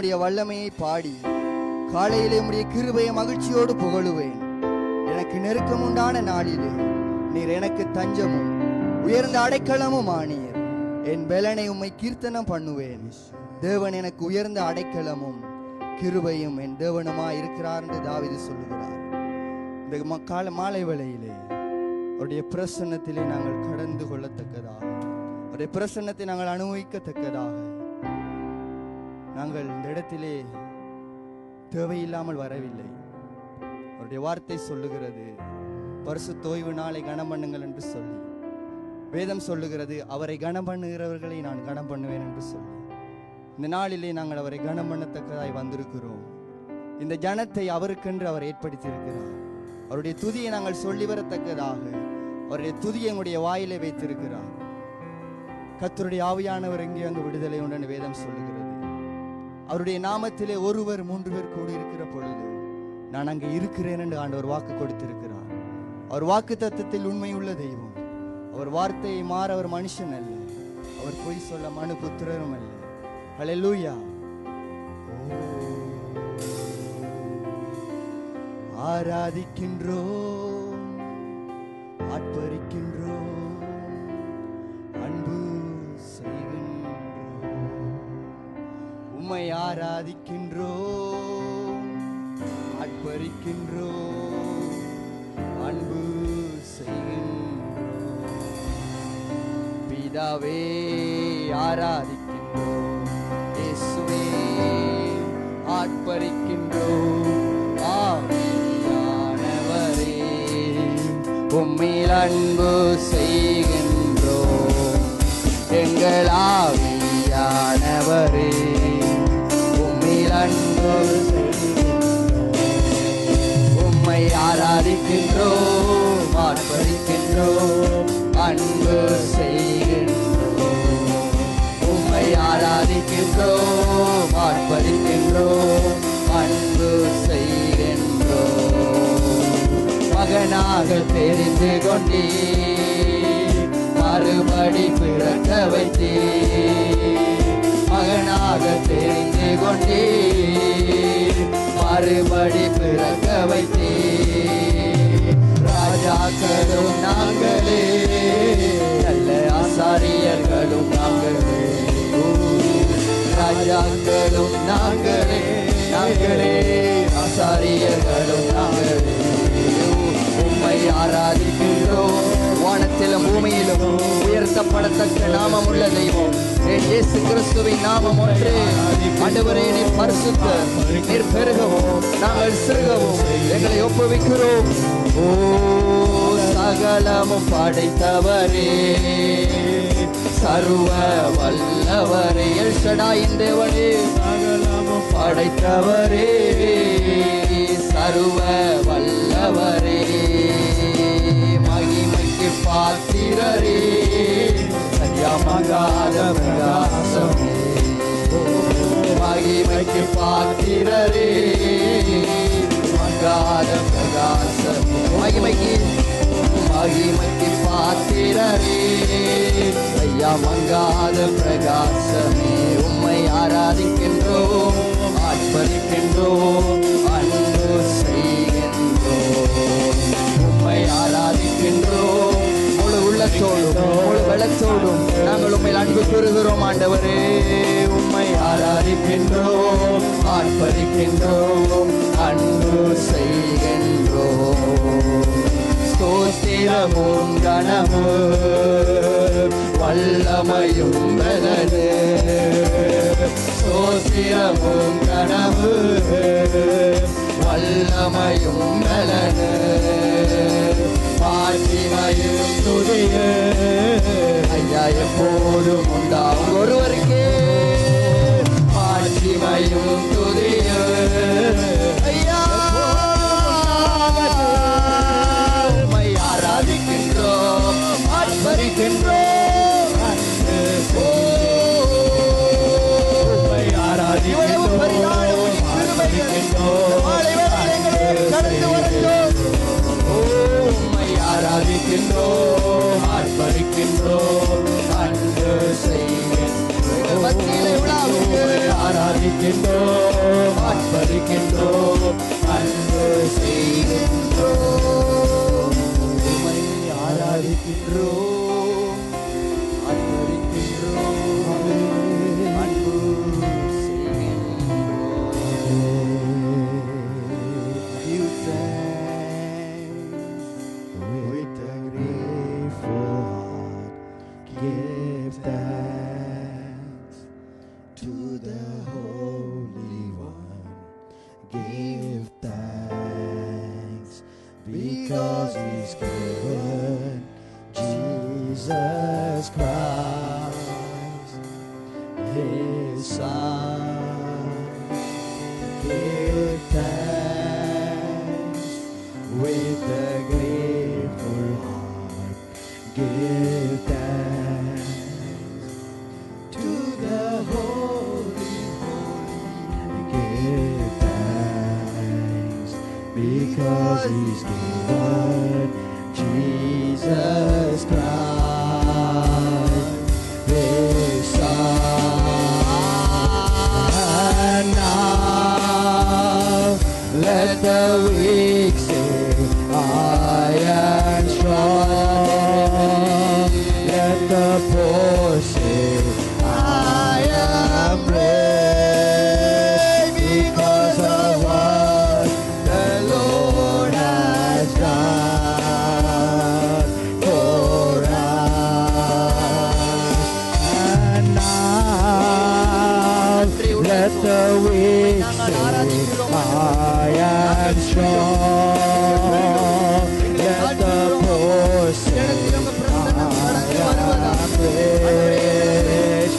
உம்முடைய வல்லமையை பாடி காலையிலே உம்முடைய கிருபையை மகிழ்ச்சியோடு புகழுவேன். எனக்கு நெருக்கம் உண்டான நாளிலே நீர் எனக்கு தஞ்சமும் உயர்ந்த அடைக்கலமும் ஆனீர். என் பலனை உம்மை கீர்த்தனம் பண்ணுவேன். தேவன் எனக்கு உயர்ந்த அடைக்கலமும் கிருபையும் என் தேவனுமா இருக்கிறார் என்று தாவீது சொல்லுகிறார். இந்த மாலை வேளையிலே அவருடைய பிரசன்னத்திலே நாங்கள் கடந்து கொள்ளத்தக்கதாக, அவருடைய பிரசன்னத்தை நாங்கள் அனுபவிக்கத்தக்கதாக நாங்கள் இந்த இடத்திலே தேவையில்லாமல் வரவில்லை. அவருடைய வார்த்தை சொல்லுகிறது, பரிசுத்த ஓய்வு நாளை கனம் பண்ணுங்கள் என்று சொல்லி வேதம் சொல்லுகிறது, அவரை கனம் பண்ணுகிறவர்களை நான் கனம் பண்ணுவேன் என்று சொல்லி இந்த நாளிலே நாங்கள் அவரை கனம் பண்ணத்தக்கதாய் வந்திருக்கிறோம். இந்த ஜனத்தை அவருக்கென்று அவர் ஏற்படுத்தியிருக்கிறார். அவருடைய துதியை நாங்கள் சொல்லி வரத்தக்கதாக அவருடைய துதியை எங்களுடைய வாயிலே வைத்திருக்கிறார். கர்த்தருடைய ஆவியானவர் எங்கே அங்கு விடுதலை உண்டு வேதம் சொல்லுகிறது. அவருடைய நாமத்திலே ஒருவர் 3 பேர் கூடி இருக்கிற பொழுது நான் அங்கே இருக்கிறேன் என்று ஆண்டவர் வாக்கு கொடுத்திருக்கிறார். அவர் வாக்கு தத்தத்தில் உண்மையுள்ள தெய்வம். அவர் வார்த்தையை மாற அவர் மனுஷன் அல்ல. அவர் பொய் சொல்ல மனு புத்திரரும் அல்ல. ஹல்லேலூயா. ஆராதிக்கின்றோம், ஆர்ப்பரிக்கின்றோம், அன்பு செய்கின்றோம். உம்மை ஆராதிக்கின்றோம், ஆர்ப்பரிக்கின்றோம், அன்பு செய்கின்றோம். பிதாவே ஆராதிக்கின்றோம், இயேசுவே ஆர்ப்பரிக்கின்றோம். ஆவியானவரே உம்மில் அன்பு செய்கின்றோம். எங்கள் ஆவியானவரே உம்மில் அன்பு செய்கின்றோம். உம்மை ஆராதிக்கின்றோம், ஆர்ப்பரிக்கின்றோம், அன்பு செய்கின்றோம். உம்மை ஆராதிக்கின்றோம், ஆர்ப்பரிக்கின்றோம், அன்பு செய்கின்றோம். மகனாக தெரிந்து கொண்டீர், மறுபடி பிறக்க வைத்தீர். மகனாக தெரிந்து கொண்டீர், மறுபடி பிறக்க வைத்தீர். ராஜாக்களும் நாங்களே, நல்ல ஆசாரியர்களும் நாங்களே. ராஜாக்களும் நாங்களே, நாங்களே ஆசாரியர்களும் நாங்களே. உம்மை ஆராதிக்கின்றோம். வானத்திலும் பூமியிலும் உயர்த்தப்படத்தக்க நாமம் உள்ள தெய்வம் இயேசு கிறிஸ்துவின் நாமம் ஒன்றே. ஆண்டவரே நீர் பரிசுத்தர், நீர் பெருகவும் நாங்கள் சிறுகவும் எங்களை ஒப்புவிக்கிறோம். ஓ சகலமும் படைத்தவரே, சர்வ வல்லவரே, எல் ஷடாயின் தேவனே, சகலமும் படைத்தவரே, சர்வ வல்லவரே, மகிமைக்கு பாத்திரரே, சரியாமகாத பிரகாசமே. மகிமைக்கு பாத்திரரே, மகாத பிரகாசமே. மகிமைக்கு பாத்திரரே, ஐயா மங்காத பிரகாசமே. உம்மை ஆராதிக்கின்றோம், ஆர்ப்பரிக்கின்றோம், அன்பு செய்கின்றோம். உம்மை ஆராதிக்கின்றோம், முழு உள்ளத்தோடும் முழு வெள்ளத்தோடும் நாங்கள் உம்மை அன்பு கூறுகிறோம். ஆண்டவரே உம்மை ஆராதிக்கின்றோம், ஆர்ப்பரிக்கின்றோம், அன்பு செய்கின்றோம். ஸ்தோத்திரமும் கனமும் வல்லமையும் பலனே. ஸ்தோத்திரமும் கனமும் வல்லமையும் பலனே. பாட்டிமையும் துதியே ஐயா எப்போதும் உண்டாகும் ஒருவருக்கே. பாட்டிமையும் துதியே ஐயா ஆராதிக்கின்றோம், ஆர்ப்பரிக்கின்றோம், ஆராதிக்கின்றோம், ஆர்ப்பரிக்கின்றோம், அன்பு செய்கின்றோம். ஆராதிக்கின்றோம், ஆர்ப்பரிக்கின்றோம், அன்பு செய்கின்றோம். உம்மை ஆராதிக்கின்றோம், ஆர்ப்பரிக்கின்றோம், அன்பு செய்கின்றோம். Give thanks with a grateful heart. Give thanks to the Holy One. Give thanks because He's given Jesus Christ, His Son. Give thanks with a grateful heart. Give thanks to the Holy, give thanks because He's given Jesus Christ, His Son. Now let the weak say, I am strong. Let the poor say, I am brave because of what the Lord has done for us. And now let the weak say, I am strong. Let the poor say, I am brave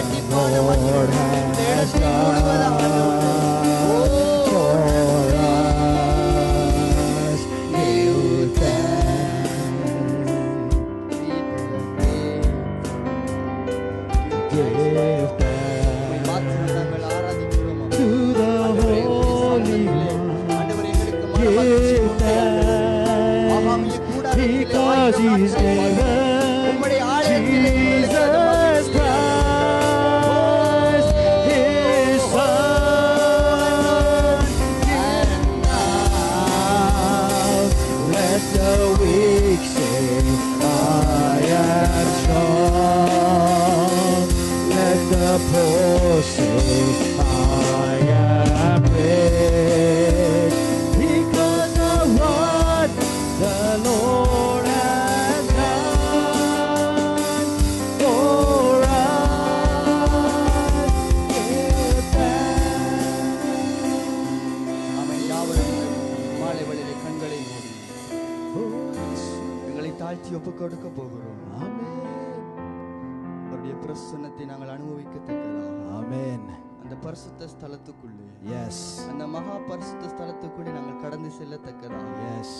because of what the Lord has done for us. Give thanks, give thanks to the Holy One. Give thanks because He's given Jesus Christ, His Son. And now let the weak say, I am strong. Let the poor say, I am rich because of what the Lord has done for us. Give thanks. ஆமென். யாவரும் மாலை வேளையிலே கண்களை மூடி எங்களை தாழ்த்தி ஒப்புக் கொடுக்க போகிறோம். அவருடைய பிரசன்னத்தை நாங்கள் அனுபவிக்கத்தக்கதாக Amen. அந்த பரிசுத்த ஸ்தலத்துக்குள்ளே, Yes. அந்த மகா பரிசுத்த ஸ்தலத்துக்குள்ளே நாங்கள் கடந்து செல்லத்தக்கதாக Yes.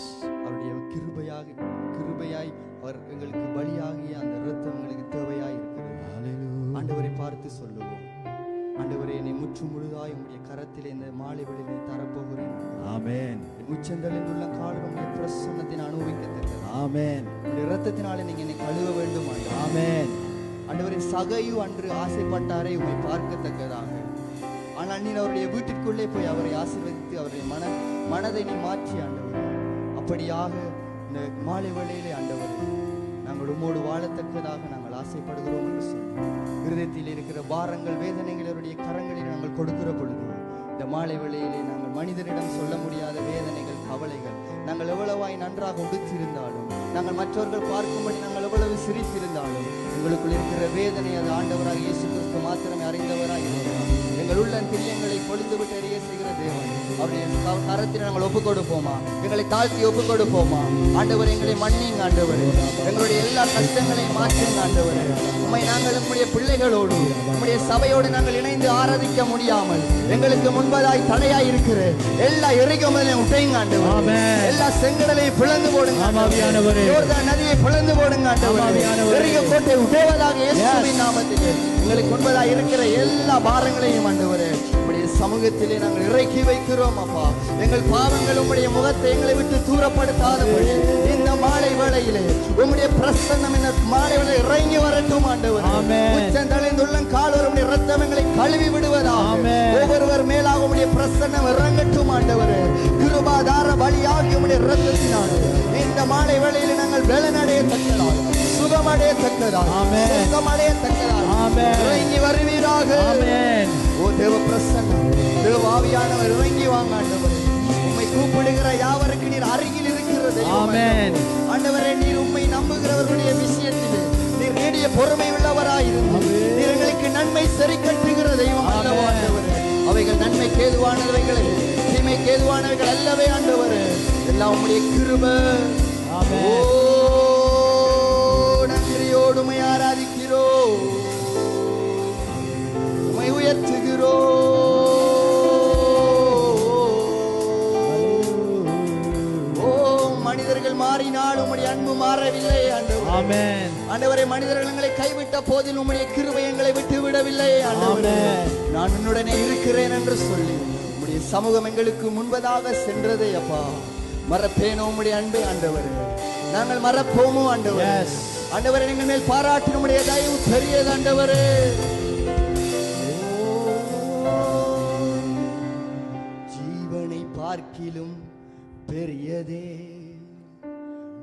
அவருடைய கிருபையாய் அவர் எங்களுக்கு பலியாகிய அந்த இரத்தம் எங்களுக்கு தேவையாய் இருக்கிறது. Hallelujah. ஆண்டவரை பார்த்து சொல்லுவோம், ஆண்டவரே என்னை முற்று முழுதாய் உம்முடைய கரத்திலே இந்த மாலை வேளையிலே தரப்போகிறேன். Amen. என் உச்சந்தலில் உள்ள காலம் உம்முடைய பிரசன்னத்தை நான் அனுபவிக்கத்தக்கது. Amen. உம்முடைய இரத்தத்தினாலே நீங்க என்னை கழுவ வேண்டும் ஆண்டவரே. Amen. ஆண்டவரே சகையு அன்று ஆசைப்பட்டாரே உம்மை பார்க்கத்தக்கதாக. ஆனால் நீ அவருடைய வீட்டிற்குள்ளே போய் அவரை ஆசீர்வதித்து அவருடைய மனதை நீ மாற்றி ஆண்டவரே. அப்படியாக இந்த மாலை வேளையிலே ஆண்டவரே நாங்கள் உம்மோடு வாழத்தக்கதாக நாங்கள் ஆசைப்படுகிறோம் என்று சொல்லி இருதயத்தில் இருக்கிற பாரங்கள் வேதனைகள் அவருடைய கரங்களில் நாங்கள் கொடுக்கிற பொழுது இந்த மாலை வேளையிலே நாங்கள் மனிதரிடம் சொல்ல முடியாத வேதனைகள் கவலைகள் நாங்கள் எவ்வளவாய் நன்றாக உடுத்திருந்தாலும் நாங்கள் மற்றவர்கள் பார்க்கும்படி நாங்கள் எவ்வளவு சிரித்திருந்தாலும் எங்களுக்குள் இருக்கிற வேதனை அது ஆண்டவராக இயேசு கிறிஸ்து மாத்திரமே அறிந்தவராய் இருக்கிறார். எங்கள் உள்ள திரியங்களை பொழுதுவிட்டு எரிய செய்கிற தேவன் அவருடைய கரத்தில் நாங்கள் ஒப்புக் கொடுப்போமா? எங்களை தாழ்த்தி ஒப்புக் கொடுப்போமா? ஆண்டவர் எங்களை மன்னிங்க ஆண்டவர், எங்களுடைய எல்லா கஷ்டங்களையும் மாற்றுங்க ஆண்டவர். உம்மை நாங்கள் நம்முடைய பிள்ளைகளோடு நம்முடைய சபையோடு நாங்கள் இணைந்து ஆராதிக்க முடியாமல் எங்களுக்கு முன்பதாய் தடையாய் இருக்கிற எல்லா எரிகமலையும் உடைங்க ஆண்டவர். எல்லா செங்கடலையும் பிளந்து போடுங்க ஆண்டவரே. யோர்தான் நதியை பிளந்து போடுங்க ஆண்டவரே. எரிக கோட்டை உடைவதாக இயேசுவின் நாமத்திலே எங்களுக்கு முன்பதாய் இருக்கிற எல்லா பாரங்களையும் ஆண்டவரே உம்முடைய சமூகத்திலே நாங்கள் இறக்கி வைக்கிறோம் அப்பா. எங்கள் பாவங்கள் உம்முடைய முகத்தை எங்களை விட்டு தூரப்படுத்தாதபடி இந்த மாலை வேளையிலே உம்முடைய பிரசன்னம் இந்த மாலை வேளை இறங்கி வரட்டும் ஆண்டவரே. உச்சந்தலைந்துள்ள காலோர் உம்முடைய இரத்தம் எங்களை கழுவி விடுவதாக ஒவ்வொருவர் மேலாக உம்முடைய பிரசன்னம் இறங்கட்டும் ஆண்டவரே. கிருபாதார பலியாகி உம்முடைய இரத்தத்தினால் இந்த மாலை வேளையிலே நாங்கள் பலனடையத்தக்கதாக, சுகமடையத்தக்கதாக, சுகமடையத்தக்கதாக இறங்கி வருவீராக. ஓ தேவ பிரசன்னம், தேவ ஆவியானவர் இறங்கி வாங்க ஆண்டவரே. உம்மை கூப்பிடுகிற யாவருக்கு நீர் அருகில் இருக்கிறது ஆண்டவரே. நீர் உம்மை நம்புகிறவர்களுடைய விஷயத்திலே நீர் நீடிய பொறுமை உள்ளவராயிருந்து நீர் எங்களுக்கு நன்மை சரி கட்டுகிற தெய்வம் அல்லவா ஆண்டவரே. அவைகள் நன்மைக்கு ஏதுவானவைகளை தீமைக்கு ஏதுவானவைகள் அல்லவே ஆண்டவரே. எல்லாம் உம்முடைய கிருபை. ஓ நன்றியோடு உம்மை ஆராதிக்கிறோம், உம்மை உயர்த்துகிறோம். மனிதர்கள் மாறினாலும் உம்முடைய அன்பு மாறவில்லை ஆண்டவரே. ஆண்டவரே, மனிதர்கள் எங்களை கைவிட்ட போதில் உம்முடைய கிருபை எங்களை விட்டு விடவில்லை ஆண்டவரே. நான் உன்னுடனே இருக்கிறேன் என்று சொல்லி உம்முடைய சமூகம் எங்களுக்கு முன்பதாக சென்றதே அப்பா. மறப்பேனோ உம்முடைய அன்பை ஆண்டவரே, நாங்கள் மறப்போமோ ஆண்டவரே. ஆண்டவரே, எங்கள் மேல் பாராட்டி உம்முடைய தயவு பெரியது ஆண்டவரே. ஜீவனை பார்க்கிலும் பெரியதே,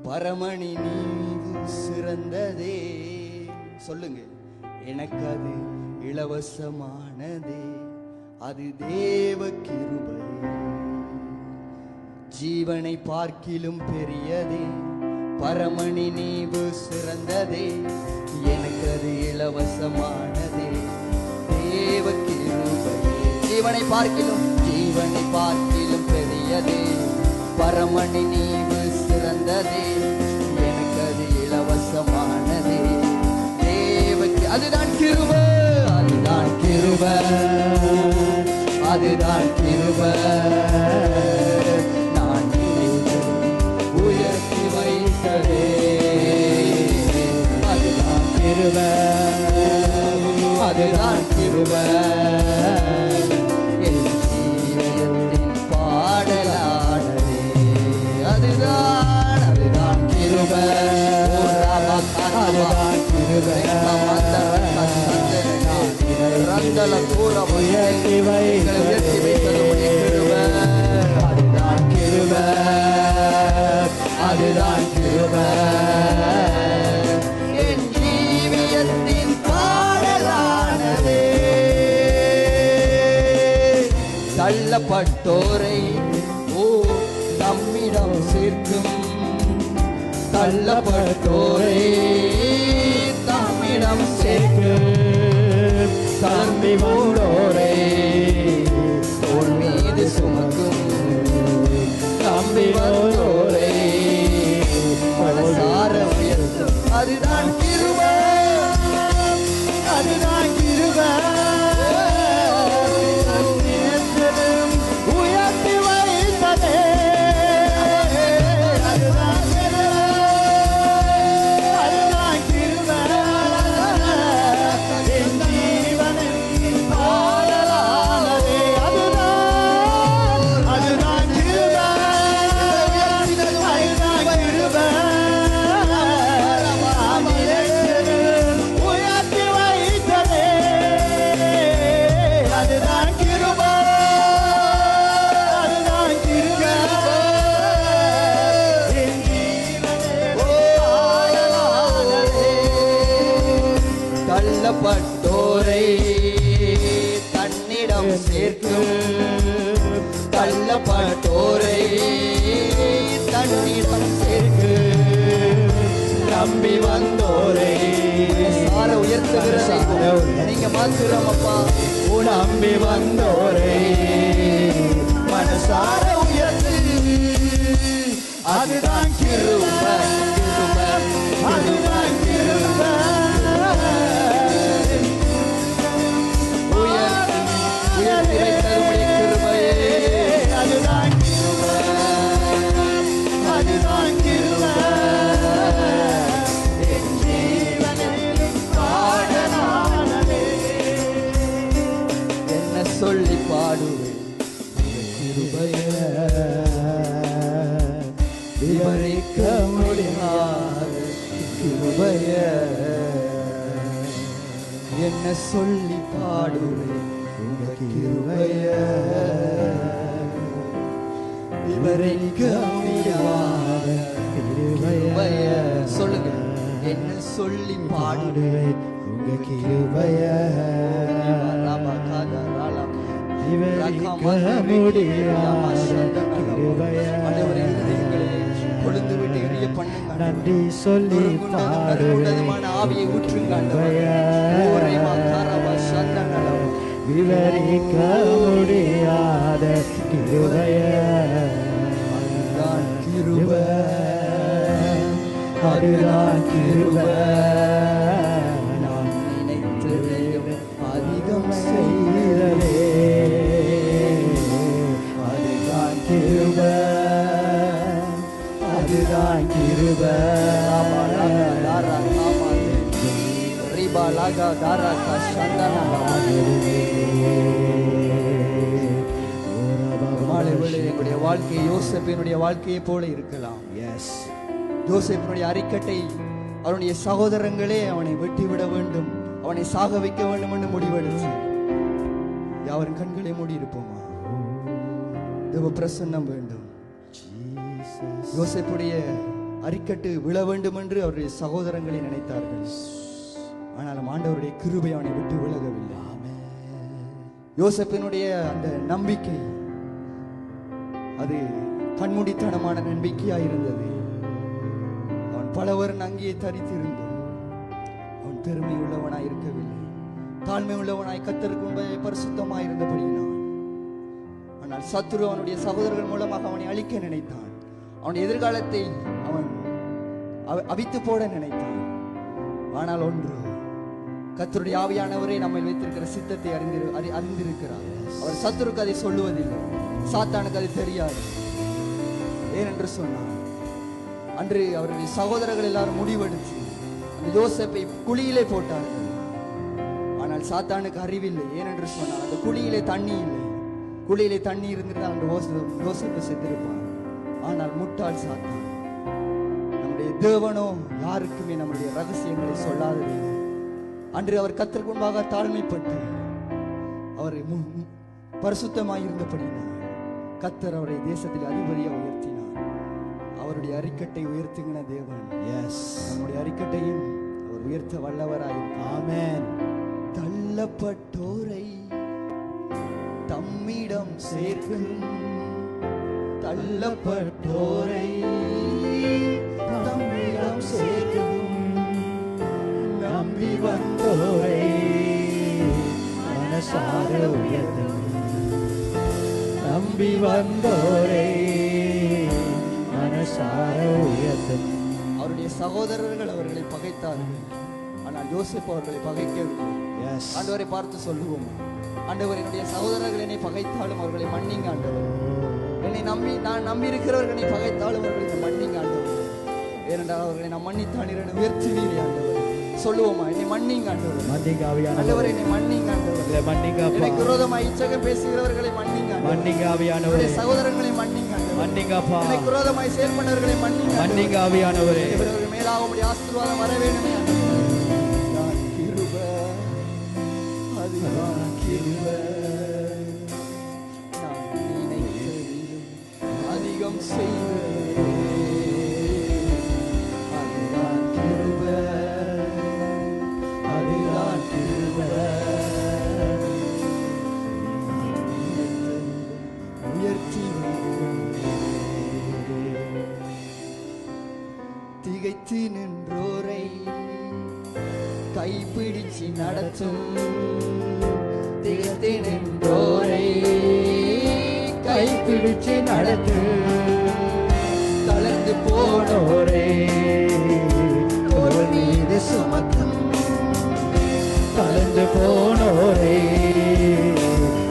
பரமணி நீது சிறந்ததே. சொல்லுங்க, எனக்கு அது இலவசமானதே, அது தேவ கிருபை. ஜீவனை பார்க்கிலும் பெரியதே, பரமணி நீவு சிறந்ததே, எனக்கு அது இலவசமானதே, தேவ கிருபை. ஜீவனை பார்க்கிலும் பெரியதே, பரமணி நீவு சிறந்ததே, எனக்கு அது இலவசமானதே, தேவக்கு. அதுதான் கிருபை, அதுதான் கிருபை, அதுதான் கிருபை. நான் உயர்த்தி வைத்ததே, அதுதான் கிருபை, அதுதான் கிருபை. என் ஜீவனத்தின் பாடலானதே, அதுதான் கிருபை, அதுதான் கிருபை. ரந்தல கூற உயர்த்தி வைத்தது கிருபை, அதுதான் கிருபை, அதுதான் கிருபை. என் ஜீவியத்தின் பாடலானதே. தள்ளப்பட்டோரை ஓ நம்மிடம் சேர்க்கும், தள்ளப்பட்டோரை தம்மிடம் சேர்க்கும், தம்பி வந்தோரை தோள் மீது சுமக்கும், தம்பி வந்தோரை மனசார உயர்த்தும். அதுதான் கிருபை, அதுதான் கிருபை. உயர்த்தி வைத்ததே, அதுதான் கிருபை, என் ஜீவனின் பாடலானதே, அதுதான் கிருபை, அதுதான் கிருபை. உயர்த்தி வைத்ததே, அதுதான் கிருபை, அதுதான் கிருபை. என் ஜீவனின் பாடலானதே. தள்ளப்பட்டோரை தன்னிடம் சேர்க்கும், தள்ளப்பட்டோரை தன்னிடம் சேர்க்கும், நம்பி வந்தோரை சார உயர்த்துகிறது. நீங்க மாத்திரம் அப்பா. நம்பி வந்தோரை மனசார உயர்த்து, அதுதான் கிருபை, கிருபை, அதுதான் கிருபை. உயர்த்தி வைத்தது கிருபையே, அதுதான் கிருபை, அதுதான் கிருபை. என் ஜீவனின் பாடலானதே. என்ன விவரிக்க முடியாத கிருபைய என்ன சொல்லி பாடுவேன் உங்க கிருபைய விவரிக்க முடியாத கிருபைய சொல்லுங்க என்ன சொல்லி பாடுவேன் உங்க கிருபைய கொழுந்து விட்டு எரிய பண்ணுங்க நன்றி சொல்லி பாடுவேன் ஆவியை ஊற்றுங்க விவரிக்க முடியாத கிருபைய கிருபை அதுதான் கிருபை நான் நினைத்ததையும் அதிகம் செய்தலே அதுதான் கிருபை அதுதான் கிருபை எங்களுடைய வாழ்க்கை யோசேப்பினுடைய வாழ்க்கையை போல இருக்கலாம். எஸ், யோசேப்பினுடைய அறிக்கட்டை அவனுடைய சகோதரங்களே அவனை வெட்டிவிட வேண்டும், அவனை சாக வைக்க வேண்டும் என்று முடிவெடுத்து யாவரின் கண்களை மூடி இருப்போமா? தேவ பிரசன்னம் வேண்டும். யோசேப்புடைய அறிக்கட்டு விழ வேண்டும் என்று அவருடைய சகோதரங்களை நினைத்தார்கள். ஆனாலும் ஆண்டவருடைய கிருபை அவனை விட்டு விலகவில்லை. யோசேப்பினுடைய அந்த நம்பிக்கை அது கண்மூடித்தனமான நம்பிக்கையாக இருந்தது. அவன் பலவரன் அங்கேயே தரித்திருந்தான். அவன் பெருமை உள்ளவனாய் இருக்கவில்லை, தாழ்மை உள்ளவனாய் கர்த்தருக்கு முன்பாக பரிசுத்தமாய் இருந்தபடியினான். ஆனால் சத்துரு அவனுடைய சகோதரர்கள் மூலமாக அவனை அழிக்க நினைத்தான். அவனுடைய எதிர்காலத்தை அவன் அவித்து போட நினைத்தான். ஆனால் ஒன்று, கர்த்தருடைய ஆவியானவரே நம்மை வைத்திருக்கிற சித்தத்தை அறிந்திருக்கிறார். அவர் சத்துருக்கு அதை சொல்லுவதில்லை, சாத்தானுக்கு அது தெரியாது. ஏனென்று சொன்னார், அன்று அவருடைய சகோதரர்கள் எல்லாரும் முடிவெடுத்து அந்த யோசேப்பை குழியிலே போட்டார்கள். ஆனால் சாத்தானுக்கு அறிவில்லை. ஏனென்று சொன்னார், அந்த குழியிலே தண்ணி இல்லை. குழியிலே தண்ணி இருந்திருந்தால் அந்த யோசேப்பு செத்திருப்பார். ஆனால் முட்டாள் சாத்தான். நம்முடைய தேவனோ யாருக்குமே நம்முடைய ரகசியங்களை சொல்லாதது. அன்று அவர் கர்த்தருக்கு முன்பாக தாழ்மைப்பட்டு அவர் பரிசுத்தமாய் இருந்தபடினார் கர்த்தர் அவரை தேசத்தில் அதிபதியாக உயர்த்தினார். அவருடைய அறிக்கட்டை உயர்த்துகிற தேவன். எஸ், நம்முடைய அறிக்கட்டையும் அவர் உயர்த்த வல்லவராயிருக்கிறார். ஆமென். தள்ளப்பட்டோரை தம்மிடம் சேர்க்கும், தள்ளப்பட்டோரை தம்மிடம் சேர்க்கும், நம்பி வந்தோரை மனசார உயர்த்தும், நம்பி வந்தோரை மனசார உயர்த்தும். அவருடைய சகோதரர்கள் அவர்களை பகைத்தார்கள், ஆனால் யோசேப்பு அவர்களை பகைக்கவில்லை. ஆண்டவரை பார்த்து சொல்லுவோம், ஆண்டவர் என்னுடைய சகோதரர்கள் என்னை பகைத்தாலும் அவர்களை மன்னிங்க ஆண்டவர். என்னை நம்பி நான் நம்பி இருக்கிறவர்களை பகைத்தாலும் அவர்களை மன்னிங்க ஆண்டவர். ஏனென்றால் அவர்களை நான் மன்னித்தான் உயர்த்துவீரே ஆண்டவர். சொல்லுவோமா, என்னை மன்னிங்க ஆண்டவர். மன்னிங்க ஆவியானவரே, ஆண்டவர் என்னை மன்னிங்க ஆண்டவர். மன்னிங்க அப்பா. எனக்கு விரோதமாய் இச்சகம் பேசுகிறவர்களை மன்னிங்க ஆண்டவர். மன்னிங்க ஆவியானவரே. சகோதரர்களை மன்னிங்க ஆண்டவர். மன்னிங்க அப்பா. எனக்கு விரோதமாய் செயல்பட்டவர்களை மன்னிங்க. மன்னிங்க ஆவியானவரே. இவர்கள் மேலாக உம்முடைய ஆசீர்வாதம் வர வேண்டுமே ஆண்டவர். கிருபை, அதுதான் கிருபை. நான் நினைத்ததிலும் அதிகம் செய்வேன். அதுதான் கிருபை, அதுதான் கிருபை. உயர்த்தி திகைத்து நின்றோரை கைப்பிடிச்சு நடத்தும், திகைத்து நின்றோரை கைப்பிடிச்சு நடத்தும், தளர்ந்து போனோரை தோள் மீது சுமக்கும், கலந்து போனோரே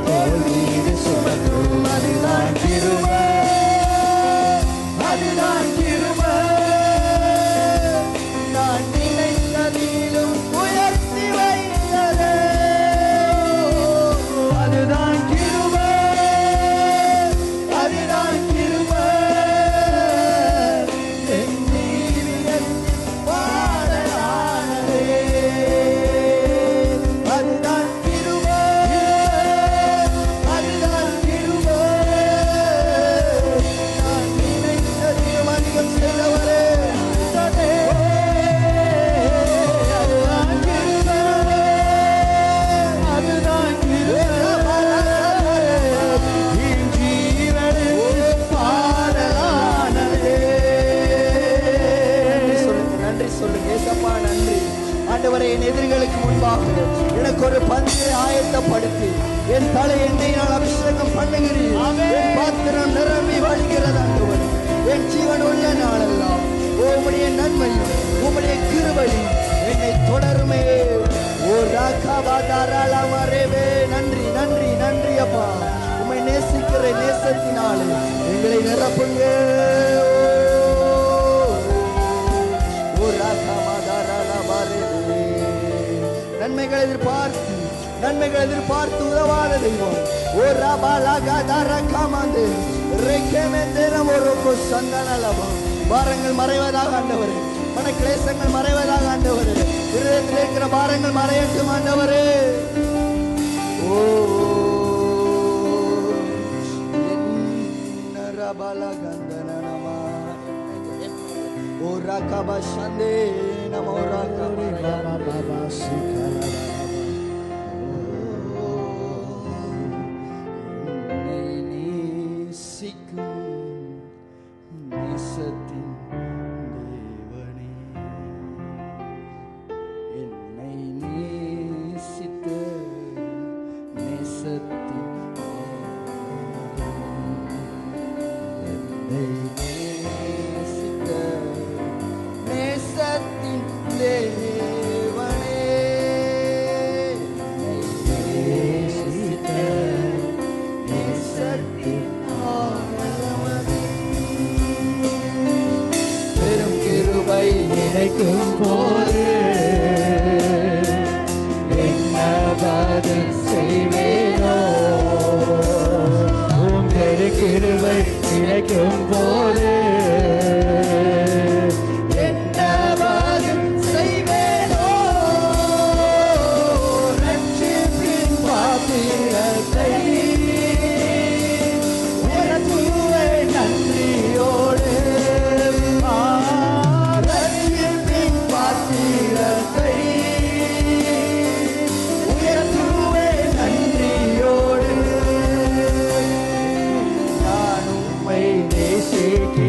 தோள் மீது சுமக்கும். அதுதான் கிருபை, அதுதான் கிருபை. நான் நினைத்ததிலும் உயர்த்தி வைத்ததே, அதுதான் கிருபை, அதுதான் கிருபை. ஆண்டவரை என் எதிரிகளுக்கு முன்பாக எனக்கு ஒரு பந்தியை ஆயத்தப்படுத்தி என் தலை எண்ணெயினால் அபிஷேகம் பண்ணுகிறீர். என் பாத்திரம் நிரம்பி வழிகிறது ஆண்டவர். என் ஜீவன் உள்ள நாளெல்லாம் உம்முடைய நன்மையும் உம்முடைய கிருபையும் என்னை தொடருமே. ஓ ராகாபாதாராலாமரேவே. நன்றி நன்றி நன்றி அப்பா. உம்மை நேசிக்கிற நேசத்தினாலே எங்களை நிரப்புங்க. ஓ ராகாபாதாராலாமரேவே. நன்மைகளை எதிர்பார்த்து உதவாத தெய்வம். ஓ ராபாலாகாதாரகாமாந்து ரெக்கேமெந்தேரம் ஒருக்கு சந்தனலபம். பாரங்கள் மறைவதாக ஆண்டவரே, மன கிளேசங்கள் மறைவதாக ஆண்டவரே, இருதயத்தில் இருக்கிற பாரங்கள் மறையட்டும் ஆண்டவரே. ஓ நரபலகந்தனமா ஓ ரகபஷந்தே நமோ ரகபரபசிகலா. நினைக்கும் போது என்ன பதில் செய்வேனோ, உம் கிருபை நினைக்கும் போது என்ன பதில் செய்வேனோ, ரட்சிப்பின் பாத்திரத்தை உயர்த்துவே நன்றியோடு. Take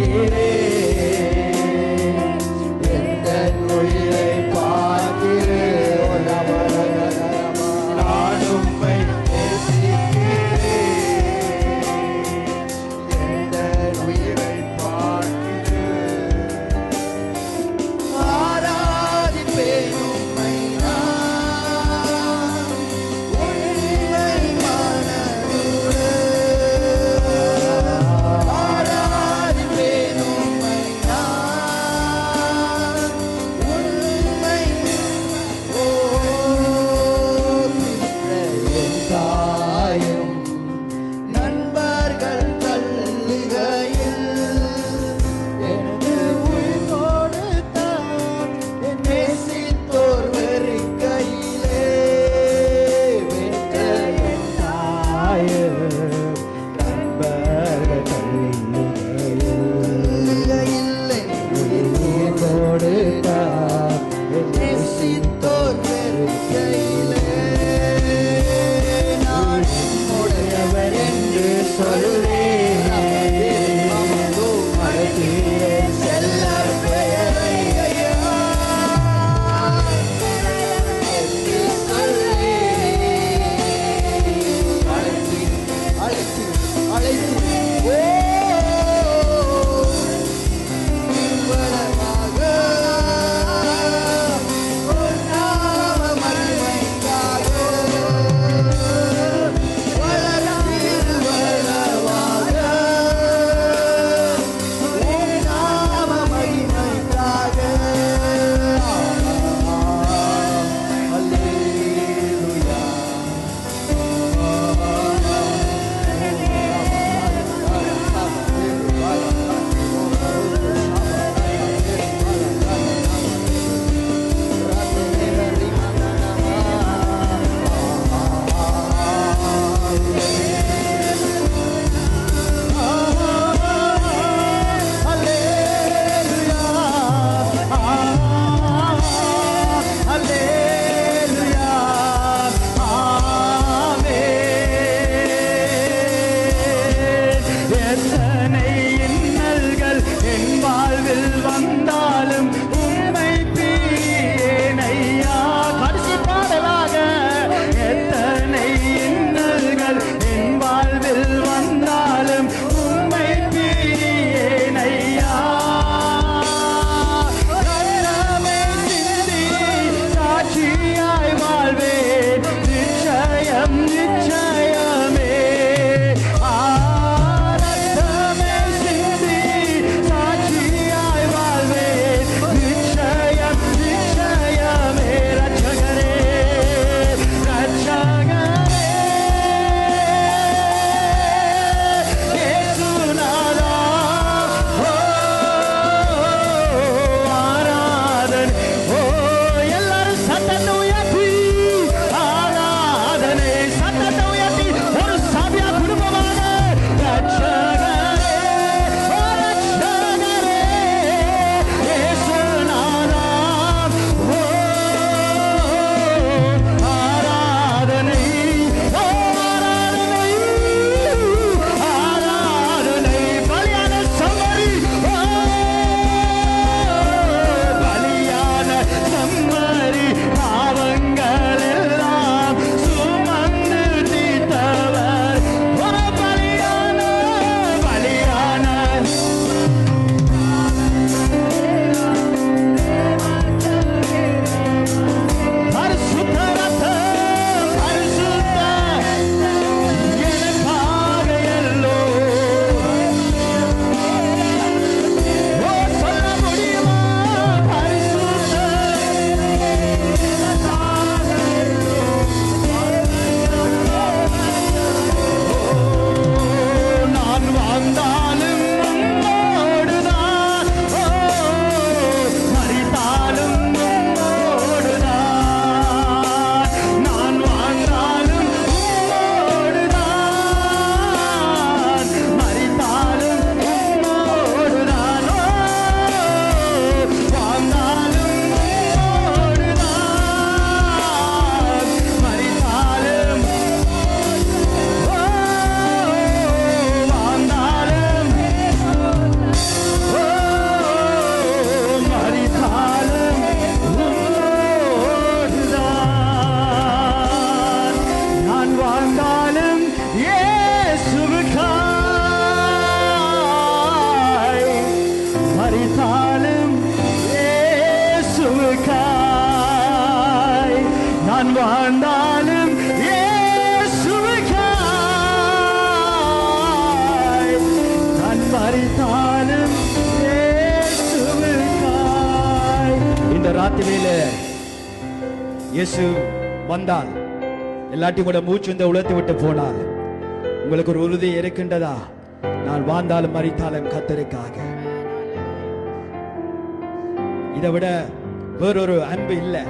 நான் வாழ்ந்தாலும் இயேசுவுக்காய், நான் மரித்தாலும் இயேசுவுக்காய். இந்த ராத்திரியில இயேசு வந்தால், எல்லாத்தையும் கூட மூச்சு இந்த உலகத்தை விட்டு போனால், உங்களுக்கு ஒரு உறுதி இருக்கின்றதா? நான் வாழ்ந்தாலும் மரித்தாலும் கர்த்தருக்காக. இதை விட வேறொரு அன்பு இல்லை.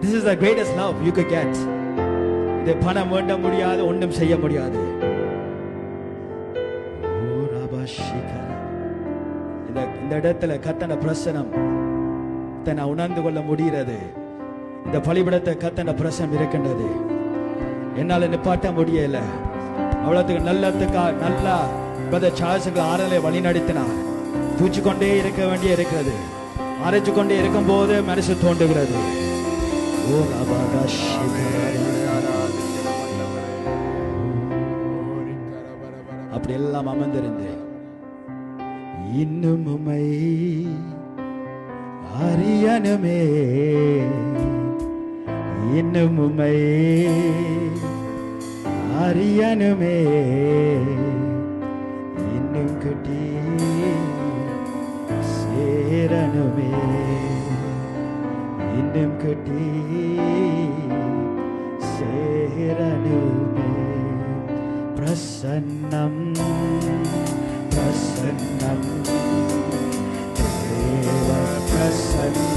This is the greatest love you could get. இது பணம் வேண்ட முடியாது, ஒன்றும் செய்ய முடியாது. இந்த இடத்துல கர்த்தன பிரசனம் நான் உணர்ந்து கொள்ள முடிகிறது. இந்த பலிபடத்தை கர்த்தன பிரசனம் இருக்கின்றது. என்னால நிப்பாட்ட முடியல. அவ்வளவுக்கு நல்லா பிரதர் சார்ல்ஸுக்கு ஆறலை வழி நடத்தினார். தூச்சிக்கொண்டே இருக்க வேண்டிய இருக்கிறது. அரைச்சு கொண்டே இருக்கும் போது மனசு தோன்றுகிறது. அப்படி எல்லாம் அமர்ந்திருந்தேன். இன்னும் உம்மை அறியணுமே, இன்னும் உம்மை அறியணுமே, இன்னும் கட்டி சேரணுமே, இன்னும் கட்டி சேரணுமே. பிரசன்னம் பிரசன்னம் தேவ பிரசன்னம்